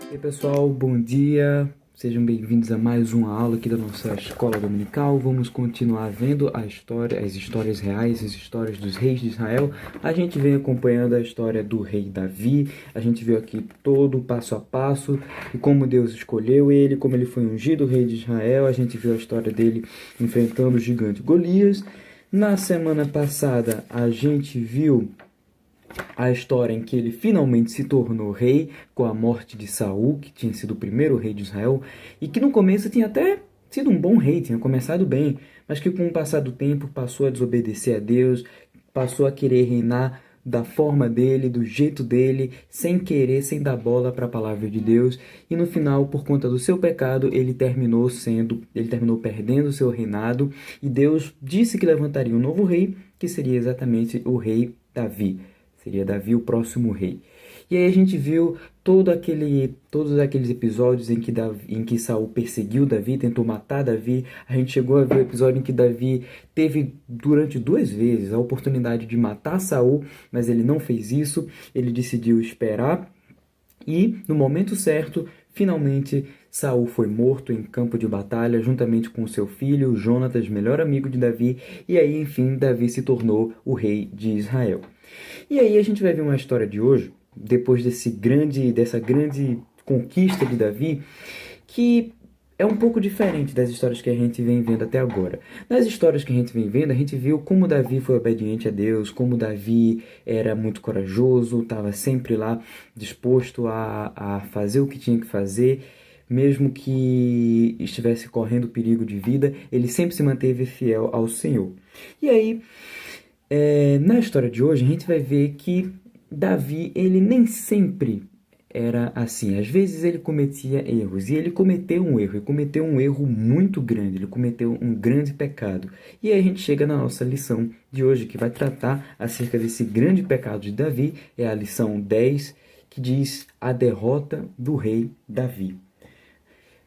E aí, pessoal, bom dia. Sejam bem-vindos a mais uma aula aqui da nossa escola dominical. Vamos continuar vendo as histórias reais, as histórias dos reis de Israel. A gente vem acompanhando a história do rei Davi. A gente viu aqui todo o passo a passo e como Deus escolheu ele, como ele foi ungido rei de Israel. A gente viu a história dele enfrentando o gigante Golias. Na semana passada, a gente viu a história em que ele finalmente se tornou rei com a morte de Saul, que tinha sido o primeiro rei de Israel, e que no começo tinha até sido um bom rei, tinha começado bem, mas que com o passar do tempo passou a desobedecer a Deus, passou a querer reinar da forma dele, do jeito dele, sem querer, sem dar bola para a palavra de Deus, e no final, por conta do seu pecado, ele terminou perdendo o seu reinado, e Deus disse que levantaria um novo rei, que seria exatamente o rei Davi. Seria Davi o próximo rei. E aí a gente viu todos aqueles episódios em que Saul perseguiu Davi, tentou matar Davi. A gente chegou a ver o episódio em que Davi teve durante 2 vezes a oportunidade de matar Saul, mas ele não fez isso. Ele decidiu esperar e, no momento certo, finalmente Saul foi morto em campo de batalha juntamente com seu filho Jonatas, melhor amigo de Davi, e aí enfim Davi se tornou o rei de Israel. E aí a gente vai ver uma história de hoje, depois dessa grande conquista de Davi, que é um pouco diferente das histórias que a gente vem vendo até agora. Nas histórias que a gente vem vendo, a gente viu como Davi foi obediente a Deus, como Davi era muito corajoso, estava sempre lá disposto a fazer o que tinha que fazer, mesmo que estivesse correndo perigo de vida, ele sempre se manteve fiel ao Senhor. E aí, na história de hoje, a gente vai ver que Davi, ele nem sempre era assim. Às vezes ele cometia erros, e ele cometeu um erro muito grande, ele cometeu um grande pecado. E aí a gente chega na nossa lição de hoje, que vai tratar acerca desse grande pecado de Davi, é a lição 10, que diz a derrota do rei Davi.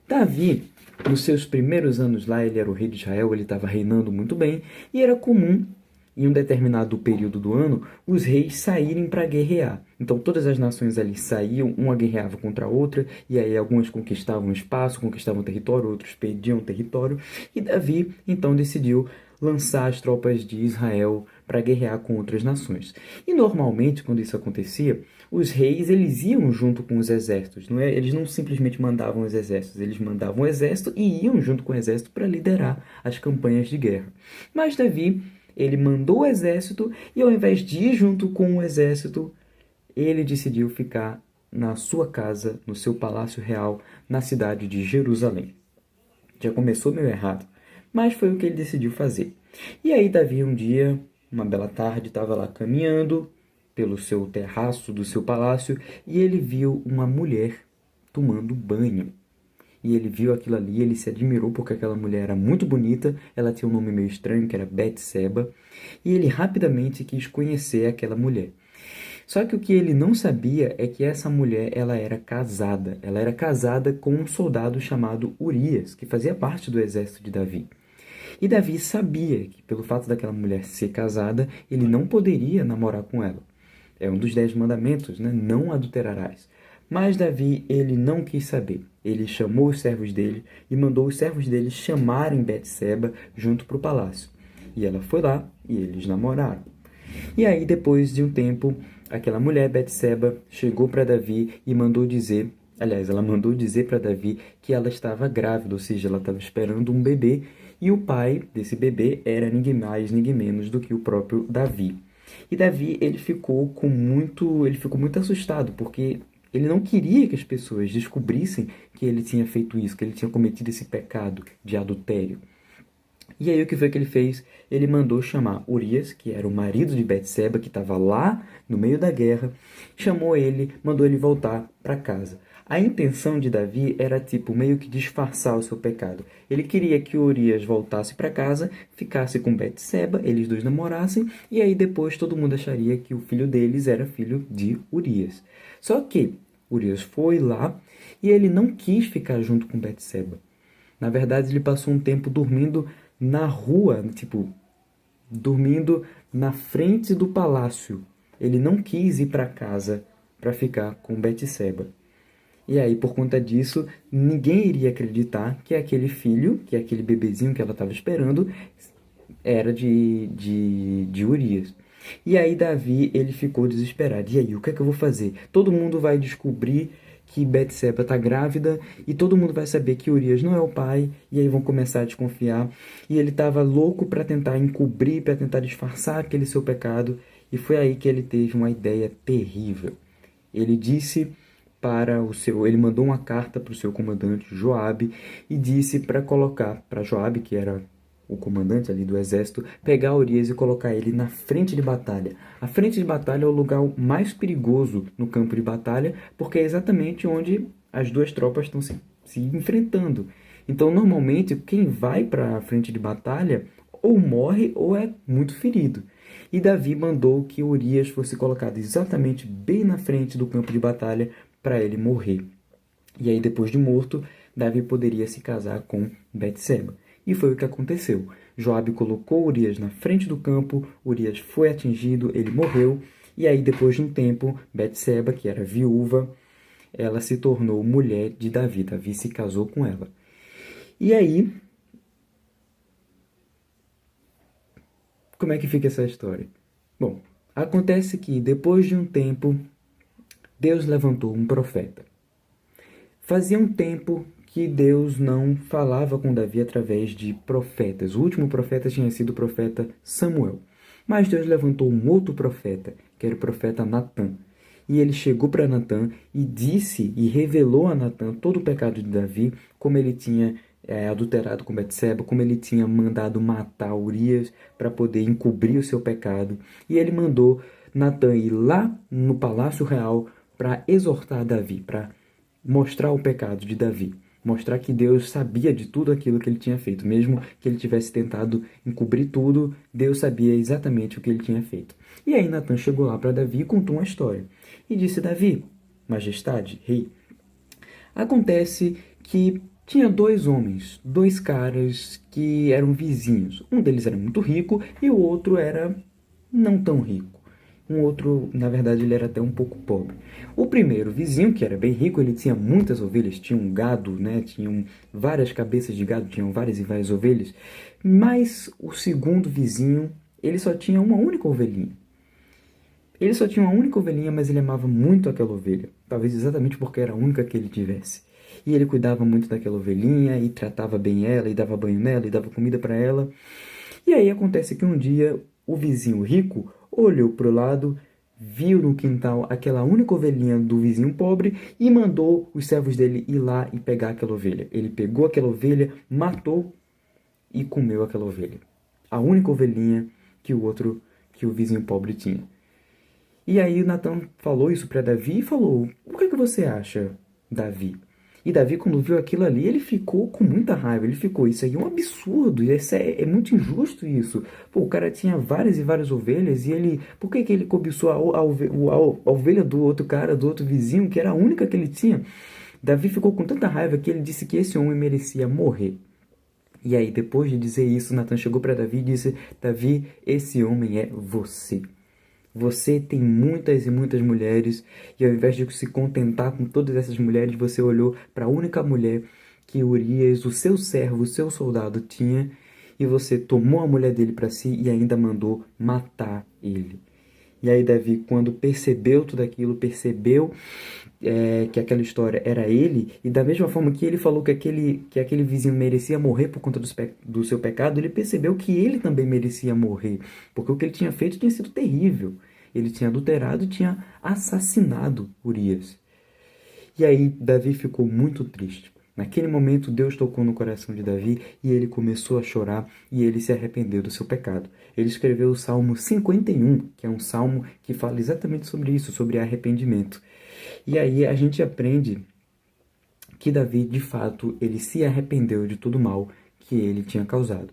Davi, nos seus primeiros anos lá, ele era o rei de Israel, ele estava reinando muito bem, e era comum em um determinado período do ano, os reis saírem para guerrear. Então todas as nações ali saíam, uma guerreava contra a outra, e aí algumas conquistavam espaço, conquistavam território, outros perdiam território, e Davi então decidiu lançar as tropas de Israel para guerrear com outras nações. E normalmente, quando isso acontecia, os reis eles iam junto com os exércitos, não é? Eles não simplesmente mandavam os exércitos, eles mandavam o exército e iam junto com o exército para liderar as campanhas de guerra. Mas Davi ele mandou o exército e, ao invés de ir junto com o exército, ele decidiu ficar na sua casa, no seu palácio real, na cidade de Jerusalém. Já começou meio errado, mas foi o que ele decidiu fazer. E aí, Davi, um dia, uma bela tarde, estava lá caminhando pelo seu terraço do seu palácio e ele viu uma mulher tomando banho. E ele viu aquilo ali, ele se admirou porque aquela mulher era muito bonita, ela tinha um nome meio estranho, que era Betseba, e ele rapidamente quis conhecer aquela mulher. Só que o que ele não sabia é que essa mulher, ela era casada com um soldado chamado Urias, que fazia parte do exército de Davi. E Davi sabia que, pelo fato daquela mulher ser casada, ele não poderia namorar com ela. É um dos 10 mandamentos, né? Não adulterarás. Mas Davi, ele não quis saber. Ele chamou os servos dele e mandou os servos dele chamarem Betseba junto para o palácio. E ela foi lá e eles namoraram. E aí, depois de um tempo, aquela mulher, Betseba, chegou para Davi e mandou dizer, aliás, ela mandou dizer para Davi que ela estava grávida, ou seja, ela estava esperando um bebê, e o pai desse bebê era ninguém mais, ninguém menos do que o próprio Davi. E Davi, ele ficou muito assustado, porque ele não queria que as pessoas descobrissem que ele tinha feito isso, que ele tinha cometido esse pecado de adultério. E aí o que foi que ele fez? Ele mandou chamar Urias, que era o marido de Betseba, que estava lá no meio da guerra, chamou ele, mandou ele voltar para casa. A intenção de Davi era tipo meio que disfarçar o seu pecado. Ele queria que Urias voltasse para casa, ficasse com Betseba, eles dois namorassem, e aí depois todo mundo acharia que o filho deles era filho de Urias. Só que Urias foi lá e ele não quis ficar junto com Betseba. Na verdade, ele passou um tempo dormindo na rua, tipo, dormindo na frente do palácio. Ele não quis ir para casa para ficar com Betseba. E aí, por conta disso, ninguém iria acreditar que aquele filho, que aquele bebezinho que ela estava esperando, era de Urias. E aí Davi, ele ficou desesperado. E aí, o que é que eu vou fazer? Todo mundo vai descobrir que Betseba está grávida e todo mundo vai saber que Urias não é o pai e aí vão começar a desconfiar. E ele estava louco para tentar encobrir, para tentar disfarçar aquele seu pecado. E foi aí que ele teve uma ideia terrível. Ele disse ele mandou uma carta para o seu comandante Joabe e disse para colocar para Joabe, que era o comandante ali do exército, pegar Urias e colocar ele na frente de batalha. A frente de batalha é o lugar mais perigoso no campo de batalha, porque é exatamente onde as duas tropas estão se enfrentando. Então, normalmente, quem vai para a frente de batalha ou morre ou é muito ferido. E Davi mandou que Urias fosse colocado exatamente bem na frente do campo de batalha para ele morrer. E aí, depois de morto, Davi poderia se casar com Betseba. E foi o que aconteceu. Joabe colocou Urias na frente do campo, Urias foi atingido, ele morreu. E aí, depois de um tempo, Betseba, que era viúva, ela se tornou mulher de Davi. Davi se casou com ela. E aí, como é que fica essa história? Bom, acontece que depois de um tempo, Deus levantou um profeta. Fazia um tempo que Deus não falava com Davi através de profetas. O último profeta tinha sido o profeta Samuel. Mas Deus levantou um outro profeta, que era o profeta Natã. E ele chegou para Natã e disse e revelou a Natã todo o pecado de Davi, como ele tinha adulterado com Betseba, como ele tinha mandado matar Urias para poder encobrir o seu pecado. E ele mandou Natã ir lá no palácio real para exortar Davi, para mostrar o pecado de Davi. Mostrar que Deus sabia de tudo aquilo que ele tinha feito. Mesmo que ele tivesse tentado encobrir tudo, Deus sabia exatamente o que ele tinha feito. E aí Natan chegou lá para Davi e contou uma história. E disse: Davi, majestade, rei, acontece que tinha dois homens, dois caras que eram vizinhos. Um deles era muito rico e o outro era não tão rico. Um outro, na verdade, ele era até um pouco pobre. O primeiro vizinho, que era bem rico, ele tinha muitas ovelhas, tinha um gado, né? Tinham várias cabeças de gado, tinham várias e várias ovelhas. Mas o segundo vizinho, ele só tinha uma única ovelhinha. Ele só tinha uma única ovelhinha, mas ele amava muito aquela ovelha. Talvez exatamente porque era a única que ele tivesse. E ele cuidava muito daquela ovelhinha, e tratava bem ela, e dava banho nela, e dava comida para ela. E aí acontece que um dia o vizinho rico olhou para o lado, viu no quintal aquela única ovelhinha do vizinho pobre e mandou os servos dele ir lá e pegar aquela ovelha. Ele pegou aquela ovelha, matou e comeu aquela ovelha. A única ovelhinha que o vizinho pobre tinha. E aí Natan falou isso para Davi e falou: o que é que você acha, Davi? E Davi, quando viu aquilo ali, ele ficou com muita raiva. Ele ficou: isso aí é um absurdo, isso é muito injusto isso. Pô, o cara tinha várias e várias ovelhas e ele... Por que que ele cobiçou a ovelha do outro cara, do outro vizinho, que era a única que ele tinha? Davi ficou com tanta raiva que ele disse que esse homem merecia morrer. E aí, depois de dizer isso, Natan chegou para Davi e disse: Davi, esse homem é você. Você tem muitas e muitas mulheres, e ao invés de se contentar com todas essas mulheres, você olhou para a única mulher que Urias, o seu servo, o seu soldado, tinha, e você tomou a mulher dele para si e ainda mandou matar ele. E aí Davi, quando percebeu tudo aquilo, percebeu que aquela história era ele, e da mesma forma que ele falou que aquele vizinho merecia morrer por conta do seu pecado, ele percebeu que ele também merecia morrer, porque o que ele tinha feito tinha sido terrível. Ele tinha adulterado e tinha assassinado Urias. E aí Davi ficou muito triste. Naquele momento, Deus tocou no coração de Davi e ele começou a chorar e ele se arrependeu do seu pecado. Ele escreveu o Salmo 51, que é um salmo que fala exatamente sobre isso, sobre arrependimento. E aí a gente aprende que Davi, de fato, ele se arrependeu de todo o mal que ele tinha causado.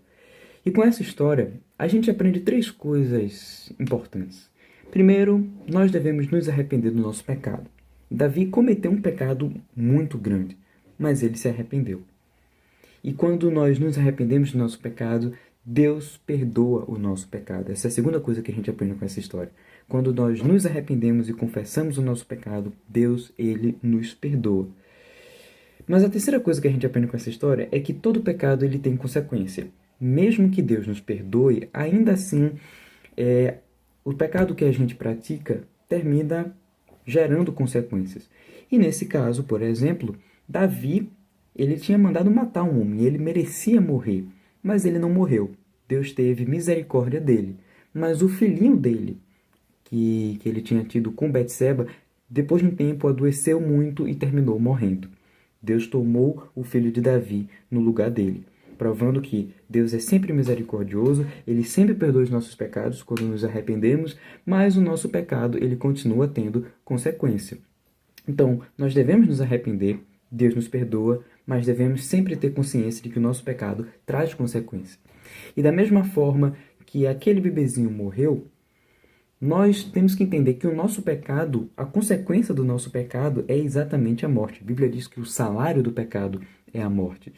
E com essa história, a gente aprende três coisas importantes. Primeiro, nós devemos nos arrepender do nosso pecado. Davi cometeu um pecado muito grande, mas ele se arrependeu. E quando nós nos arrependemos do nosso pecado, Deus perdoa o nosso pecado. Essa é a segunda coisa que a gente aprende com essa história. Quando nós nos arrependemos e confessamos o nosso pecado, Deus, Ele nos perdoa. Mas a terceira coisa que a gente aprende com essa história é que todo pecado ele tem consequência. Mesmo que Deus nos perdoe, ainda assim, o pecado que a gente pratica termina gerando consequências. E nesse caso, por exemplo, Davi, ele tinha mandado matar um homem, ele merecia morrer, mas ele não morreu. Deus teve misericórdia dele. Mas o filhinho dele, que ele tinha tido com Betseba, depois de um tempo adoeceu muito e terminou morrendo. Deus tomou o filho de Davi no lugar dele, provando que Deus é sempre misericordioso, Ele sempre perdoa os nossos pecados quando nos arrependemos, mas o nosso pecado ele continua tendo consequência. Então, nós devemos nos arrepender, Deus nos perdoa, mas devemos sempre ter consciência de que o nosso pecado traz consequência. E da mesma forma que aquele bebezinho morreu, nós temos que entender que o nosso pecado, a consequência do nosso pecado é exatamente a morte. A Bíblia diz que o salário do pecado é a morte.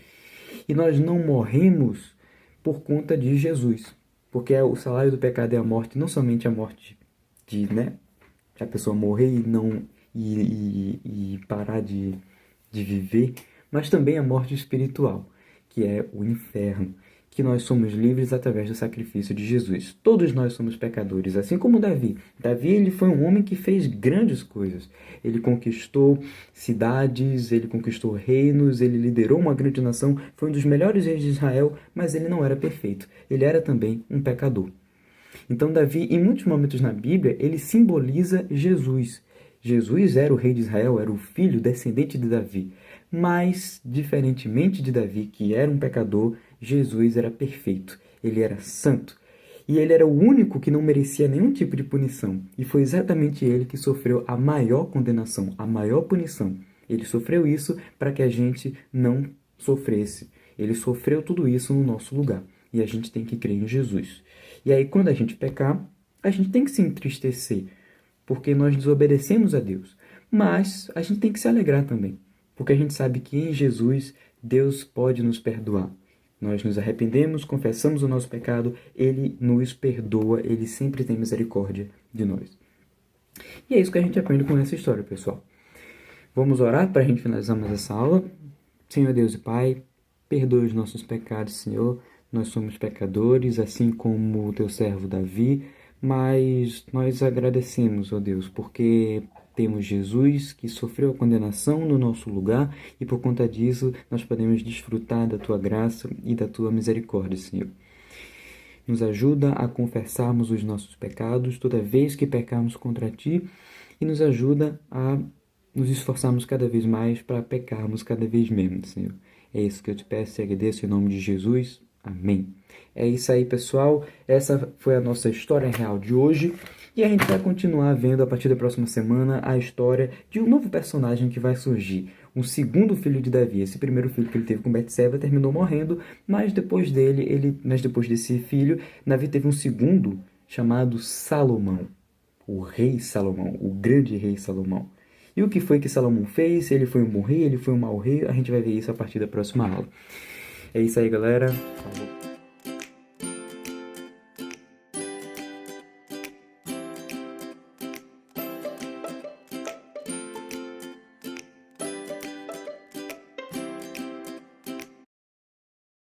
E nós não morremos por conta de Jesus, porque o salário do pecado é a morte, não somente a morte de a pessoa morrer e não e parar de viver, mas também a morte espiritual, que é o inferno, que nós somos livres através do sacrifício de Jesus. Todos nós somos pecadores, assim como Davi. Davi ele foi um homem que fez grandes coisas. Ele conquistou cidades, ele conquistou reinos, ele liderou uma grande nação, foi um dos melhores reis de Israel, mas ele não era perfeito. Ele era também um pecador. Então Davi, em muitos momentos na Bíblia, ele simboliza Jesus. Jesus era o rei de Israel, era o filho descendente de Davi. Mas, diferentemente de Davi, que era um pecador, Jesus era perfeito, ele era santo. E ele era o único que não merecia nenhum tipo de punição. E foi exatamente ele que sofreu a maior condenação, a maior punição. Ele sofreu isso para que a gente não sofresse. Ele sofreu tudo isso no nosso lugar. E a gente tem que crer em Jesus. E aí, quando a gente pecar, a gente tem que se entristecer, porque nós desobedecemos a Deus. Mas a gente tem que se alegrar também, porque a gente sabe que em Jesus Deus pode nos perdoar. Nós nos arrependemos, confessamos o nosso pecado, Ele nos perdoa, Ele sempre tem misericórdia de nós. E é isso que a gente aprende com essa história, pessoal. Vamos orar para a gente finalizar mais essa aula. Senhor Deus e Pai, perdoe os nossos pecados, Senhor. Nós somos pecadores, assim como o teu servo Davi, mas nós agradecemos, ó Deus, porque temos Jesus que sofreu a condenação no nosso lugar e por conta disso nós podemos desfrutar da tua graça e da tua misericórdia, Senhor. Nos ajuda a confessarmos os nossos pecados toda vez que pecarmos contra ti e nos ajuda a nos esforçarmos cada vez mais para pecarmos cada vez menos, Senhor. É isso que eu te peço e agradeço em nome de Jesus. Amém. É isso aí, pessoal. Essa foi a nossa história real de hoje. E a gente vai continuar vendo a partir da próxima semana a história de um novo personagem que vai surgir. Um segundo filho de Davi. Esse primeiro filho que ele teve com Betseba terminou morrendo, mas depois desse filho, Davi teve um segundo chamado Salomão. O rei Salomão, o grande rei Salomão. E o que foi que Salomão fez? Ele foi um bom rei, ele foi um mau rei? A gente vai ver isso a partir da próxima aula. É isso aí, galera. Falou.